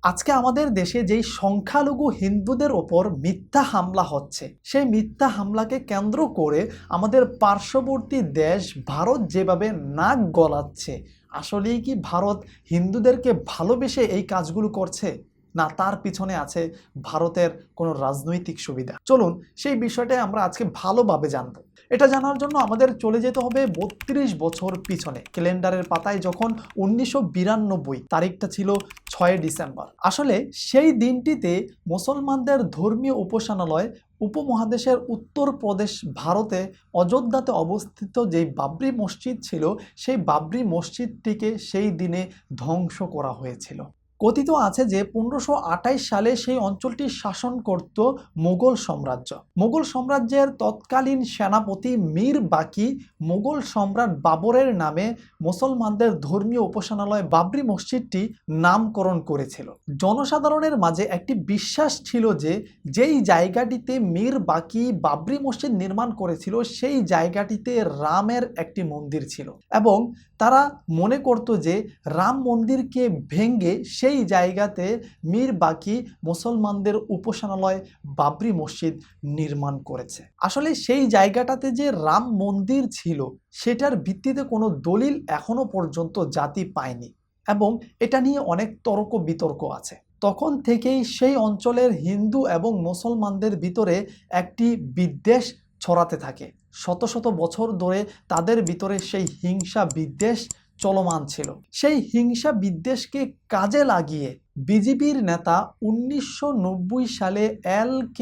আজকে আমাদের দেশে যেই সংখ্যালঘু হিন্দুদের ওপর মিথ্যা হামলা হচ্ছে, সেই মিথ্যা হামলাকে কেন্দ্র করে আমাদের পার্শ্ববর্তী দেশ ভারত যেভাবে নাক গলাচ্ছে, আসলেই কি ভারত হিন্দুদেরকে ভালোবেসে এই কাজগুলো করছে, না তার পিছনে আছে ভারতের কোনো রাজনৈতিক সুবিধা? চলুন সেই বিষয়টাই আমরা আজকে ভালোভাবে জানব। এটা জানার জন্য আমাদের চলে যেতে হবে ৩২ বছর পিছনে। ক্যালেন্ডারের পাতায় যখন ১৯৯২ তারিখটা ছিল ৬ ডিসেম্বর। আসলে সেই দিনটিতে মুসলমানদের ধর্মীয় উপাসনালয় উপমহাদেশের উত্তরপ্রদেশ ভারতে অযোধ্যাতে অবস্থিত যেই বাবরি মসজিদ ছিল, সেই বাবরি মসজিদটিকে সেই দিনে ধ্বংস করা হয়েছিল। কথিত আছে যে ১৫২৮ সালে সেই অঞ্চলটি শাসন করত মোগল সাম্রাজ্য। মোগল সাম্রাজ্যের তৎকালীন সেনাপতি মীর বাকি মোগল সম্রাট বাবরের নামে মুসলমানদের ধর্মীয় উপাসনালয় বাবরি মসজিদটি নামকরণ করেছিল। জনসাধারণের মাঝে একটি বিশ্বাস ছিল যে যেই জায়গাটিতে মীর বাকি বাবরি মসজিদ নির্মাণ করেছিল, সেই জায়গাটিতে রামের একটি মন্দির ছিল এবং তারা মনে করত যে রাম মন্দিরকে ভেঙে সেই জায়গাতে মীর বাকি মুসলমানদের উপাসনালয় বাবরি মসজিদ নির্মাণ করেছে। আসলে সেই জায়গাটাতে যে রাম মন্দির ছিল, সেটার ভিত্তিতে কোনো দলিল এখনো পর্যন্ত জাতি পায়নি এবং এটা নিয়ে অনেক তর্ক বিতর্ক আছে। তখন থেকেই সেই অঞ্চলের হিন্দু এবং মুসলমানদের ভিতরে একটি বিদ্বেষ ছড়াতে থাকে। শত শত বছর ধরে তাদের ভিতরে সেই হিংসা বিদ্বেষ চলমান ছিল। সেই হিংসা বিদ্বেষকে কাজে লাগিয়ে বিজেপির নেতা ১৯৯০ সালে LK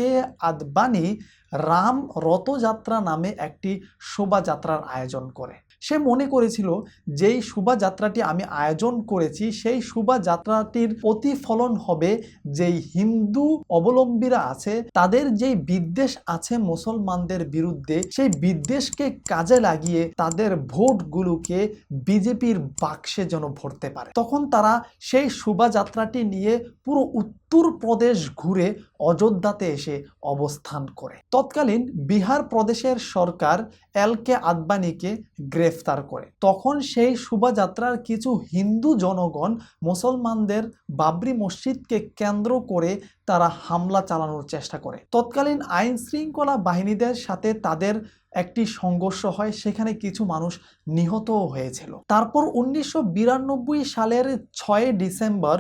আদবানি রাম রথযাত্রা নামে একটি শোভাযাত্রার আয়োজন করে। সে মনে করেছিল যেই শোভাযাত্রাটি আমি আয়োজন করেছি, সেই শোভাযাত্রাটির প্রতিফলন হবে যেই হিন্দু অবলম্বীরা আছে তাদের যেই বিদ্বেষ আছে মুসলমানদের বিরুদ্ধে, সেই বিদ্বেষকে কাজে লাগিয়ে তাদের ভোটগুলোকে বিজেপির বাক্সে যেন ভরতে পারে। তখন তারা সেই শোভাযাত্রাটি নিয়ে পুরো উত্তরপ্রদেশ ঘুরে অযোধ্যাতে এসে অবস্থান করে। তৎকালীন বিহার প্রদেশের সরকার LK আদবানিকে গ্রেফতার করে। তখন সেই শোভাযাত্রার কিছু হিন্দু জনগণ মুসলমানদের বাবরি মসজিদকে কেন্দ্র করে তারা হামলা চালানোর চেষ্টা করে। তৎকালীন আইন শৃঙ্খলা বাহিনীদের সাথে তাদের একটি সংঘর্ষ হয়, সেখানে কিছু মানুষ নিহতও হয়েছিল। তারপর ১৯৯২ সালের ৬ ডিসেম্বর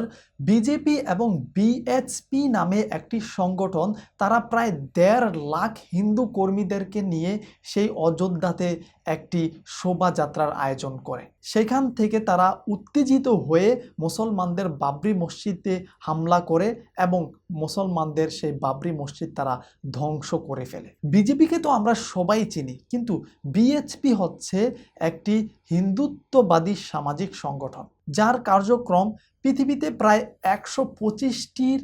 বিজেপি এবং BHP নামে একটি সংগঠন, তারা প্রায় ১.৫ লাখ হিন্দু কর্মীদেরকে নিয়ে সেই অযোধ্যাতে একটি শোভাযাত্রার আয়োজন করে। সেখান থেকে তারা উত্তেজিত হয়ে মুসলমানদের বাবরি মসজিদে হামলা করে এবং মুসলমানদের সেই বাবরি মসজিদ তারা ধ্বংস করে ফেলে। বিজেপিকে তো আমরা সবাই চিনি, কিন্তু BHP হচ্ছে একটি হিন্দুত্ববাদী সামাজিক সংগঠন, যার কার্যক্রম পৃথিবীতে প্রায় ১২৫টির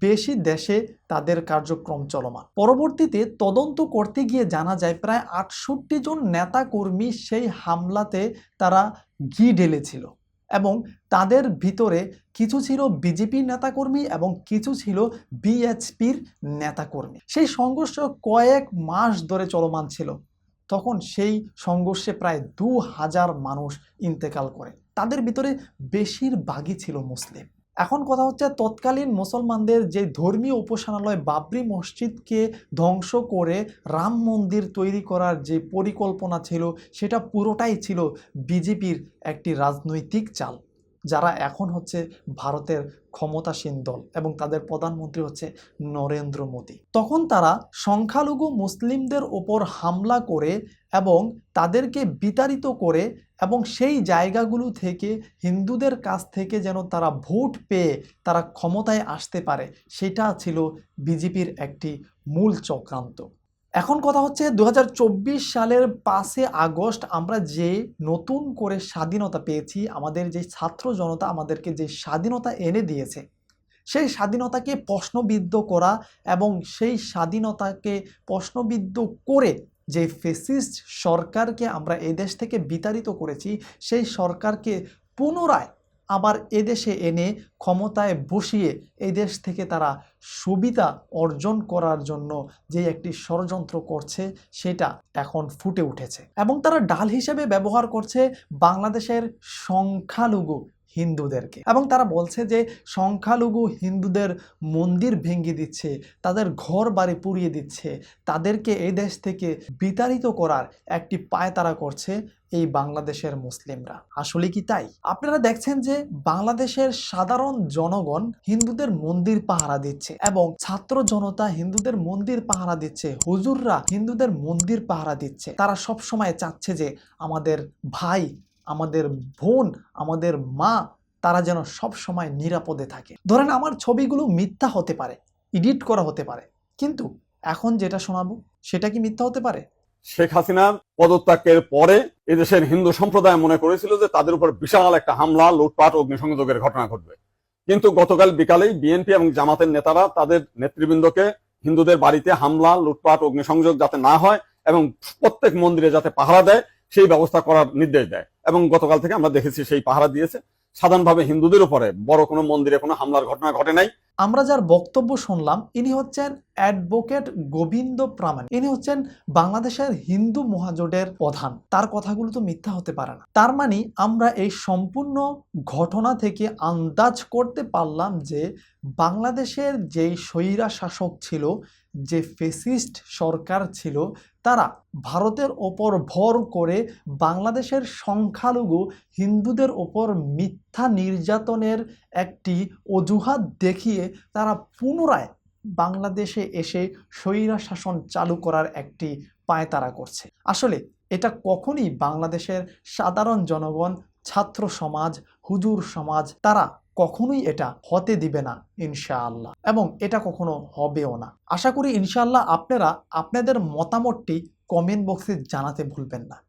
বেশি দেশে তাদের কার্যক্রম চলমান। পরবর্তীতে তদন্ত করতে গিয়ে জানা যায় প্রায় ৬৮ জন নেতা কর্মী সেই হামলাতে তারা ঘি ঢেলেছিল এবং তাদের ভিতরে কিছু ছিল বিজেপির নেতাকর্মী এবং কিছু ছিল BHPর নেতাকর্মী। সেই সংঘর্ষ কয়েক মাস ধরে চলমান ছিল। তখন সেই সংঘর্ষে প্রায় ২০০০ মানুষ ইন্তেকাল করে। তাদের ভিতরে বেশিরভাগই ছিল মুসলিম। এখন কথা হচ্ছে, তৎকালীন মুসলমানদের যে ধর্মীয় উপাসনালয় বাবরি মসজিদকে ধ্বংস করে রাম মন্দির তৈরি করার যে পরিকল্পনা ছিল, সেটা পুরোটাই ছিল বিজেপির একটি রাজনৈতিক চাল, যারা এখন হচ্ছে ভারতের ক্ষমতাসীন দল এবং তাদের প্রধানমন্ত্রী হচ্ছে নরেন্দ্র মোদী। তখন তারা সংখ্যালঘু মুসলিমদের ওপর হামলা করে এবং তাদেরকে বিতাড়িত করে এবং সেই জায়গাগুলো থেকে হিন্দুদের কাছ থেকে যেন তারা ভোট পেয়ে তারা ক্ষমতায় আসতে পারে, সেটা ছিল বিজেপির একটি মূল চক্রান্ত। এখন কথা হচ্ছে ২০২৪ সালের ৫ আগস্ট আমরা যে নতুন করে স্বাধীনতা পেয়েছি, আমাদের যে ছাত্র জনতা আমাদেরকে যে স্বাধীনতা এনে দিয়েছে, সেই স্বাধীনতাকে প্রশ্নবিদ্ধ করা এবং সেই স্বাধীনতাকে প্রশ্নবিদ্ধ করে যে ফ্যাসিস্ট সরকারকে আমরা এদেশ থেকে বিতাড়িত করেছি, সেই সরকারকে পুনরায় আবার এদেশে এনে ক্ষমতায় বসিয়ে এদেশ থেকে তারা সুবিধা অর্জন করার জন্য যে একটি ষড়যন্ত্র করছে, সেটা এখন ফুটে উঠেছে এবং তারা ঢাল হিসেবে ব্যবহার করছে বাংলাদেশের সংখ্যালঘু হিন্দুদেরকে। এবং তারা বলছে যে সংখ্যালঘু হিন্দুদের মন্দির ভেঙে দিচ্ছে, তাদের ঘর বাড়ি পুড়িয়ে দিচ্ছে, তাদেরকে এই দেশ থেকে বিতাড়িত করার একটি পায়তারা করছে এই বাংলাদেশের মুসলিমরা। আসলে কি তাই? আপনারা দেখছেন যে বাংলাদেশের সাধারণ জনগণ হিন্দুদের মন্দির পাহারা দিচ্ছে এবং ছাত্র জনতা হিন্দুদের মন্দির পাহারা দিচ্ছে, হুজুররা হিন্দুদের মন্দির পাহারা দিচ্ছে। তারা সব সময় চাচ্ছে যে আমাদের ভাই, আমাদের বোন, আমাদের মা তারা যেন সব সময় নিরাপদে থাকে। ধরেন আমার ছবিগুলো মিথ্যা হতে পারে, এডিট করা হতে পারে, কিন্তু এখন যেটা শোনাবো সেটা কি মিথ্যা হতে পারে? শেখ হাসিনার পদত্যাগের পরে এদেশের হিন্দু সম্প্রদায় মনে করেছিল যে তাদের উপর বিশাল একটা হামলা, লুটপাট, অগ্নিসংযোগের ঘটনা ঘটবে। কিন্তু গতকাল বিকালেই বিএনপি এবং জামাতের নেতারা তাদের নেতৃবৃন্দকে হিন্দুদের বাড়িতে হামলা, লুটপাট, অগ্নিসংযোগ যাতে না হয় এবং প্রত্যেক মন্দিরে যাতে পাহারা দেয় সেই ব্যবস্থা করার নির্দেশ দেয়। এবং গতকাল থেকে আমরা দেখেছি সেই পাহারা দিয়েছে। সাধারণভাবে হিন্দুদের উপরে বড় কোনো মন্দিরে কোনো হামলার ঘটনা ঘটে নাই। আমরা যার বক্তব্য শুনলাম ইনি হচ্ছেন অ্যাডভোকেট গোবিন্দ প্রামাণিক। ইনি হচ্ছেন বাংলাদেশের হিন্দু মহাজোটের প্রধান। তার কথাগুলো তো মিথ্যা হতে পারে না। তার মানে আমরা এই সম্পূর্ণ ঘটনা থেকে আন্দাজ করতে পারলাম যে বাংলাদেশের যেই স্বৈরা শাসক ছিল, যে ফেসিস্ট সরকার ছিল, তারা ভারতের ওপর ভর করে বাংলাদেশের সংখ্যালঘু হিন্দুদের ওপর মিথ্যা নির্যাতনের একটি অজুহাত দেখিয়ে তারা পুনরায় বাংলাদেশে এসে স্বৈরা শাসন চালু করার একটি পায়তারা করছে। আসলে এটা কখনই বাংলাদেশের সাধারণ জনগণ, ছাত্র সমাজ, হুজুর সমাজ তারা কখনোই এটা হতে দিবে না ইনশাআল্লাহ, এবং এটা কখনো হবেও না। আশা করি ইনশাআল্লাহ আপনারা আপনাদের মতামতটি কমেন্ট বক্সে জানাতে ভুলবেন না।